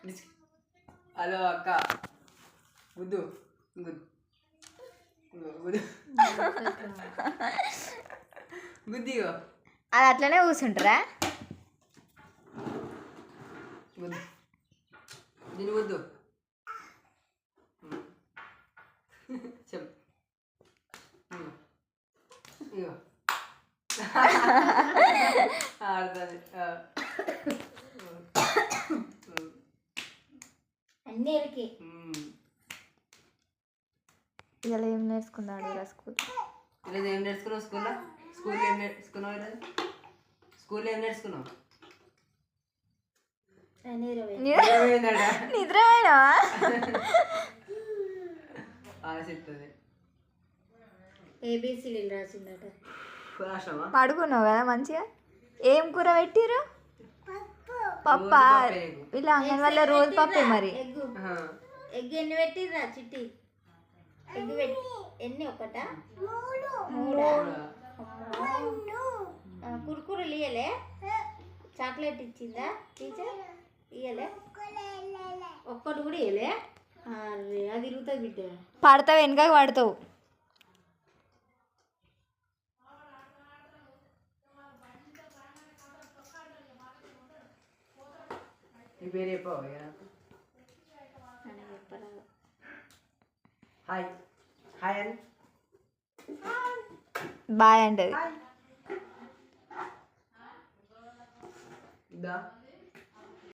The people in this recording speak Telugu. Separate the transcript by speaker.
Speaker 1: హలో అక్క గుద్దు గుద్దు గుద్దు గుద్దిగో
Speaker 2: అది అట్లనే కూర్చుంటారా
Speaker 1: గుద్దు దీని గుద్దు చెప్పు ఇగో ఆడుతుంది
Speaker 3: అన్నీ ఎరికి
Speaker 2: ఇలా ఏం నేర్చుకున్నాడు స్కూల్
Speaker 1: ఈరోజు ఏం నేర్చుకున్నావు స్కూల్లో ఏం నేర్చుకున్నావు ఈరోజు స్కూల్లో ఏం నేర్చుకున్నావు
Speaker 2: నిద్రపోయినావా
Speaker 1: ఆశిస్తుంది
Speaker 3: ఏబిసిడీలు రాసిందట
Speaker 1: రాష్ట్రమా
Speaker 2: పడుకున్నావు కదా మంచిగా ఏం కూర పెట్టిరు పప్పా ఇలా అంగన్వాడలో రోజు పప్పే మరి
Speaker 3: ఎగ్ ఎన్ని పెట్టిర్రా చిట్టి ఎగ్ పెట్టి ఎన్ని ఒకటా మూడా కుర్కురులు ఇయ్యలే చాక్లెట్ ఇచ్చిందా టీచర్ ఇయ్యలే ఒక్కటి కూడా ఇయ్యలే అరే అది ఇరుగుతుంది బిడ్డ
Speaker 2: పడతావు వెనకకి పడతావు
Speaker 1: నీ పేరు చెప్పావు హాయ్ హాయ్ అని
Speaker 2: బాయ్ అంటది
Speaker 1: ఇదా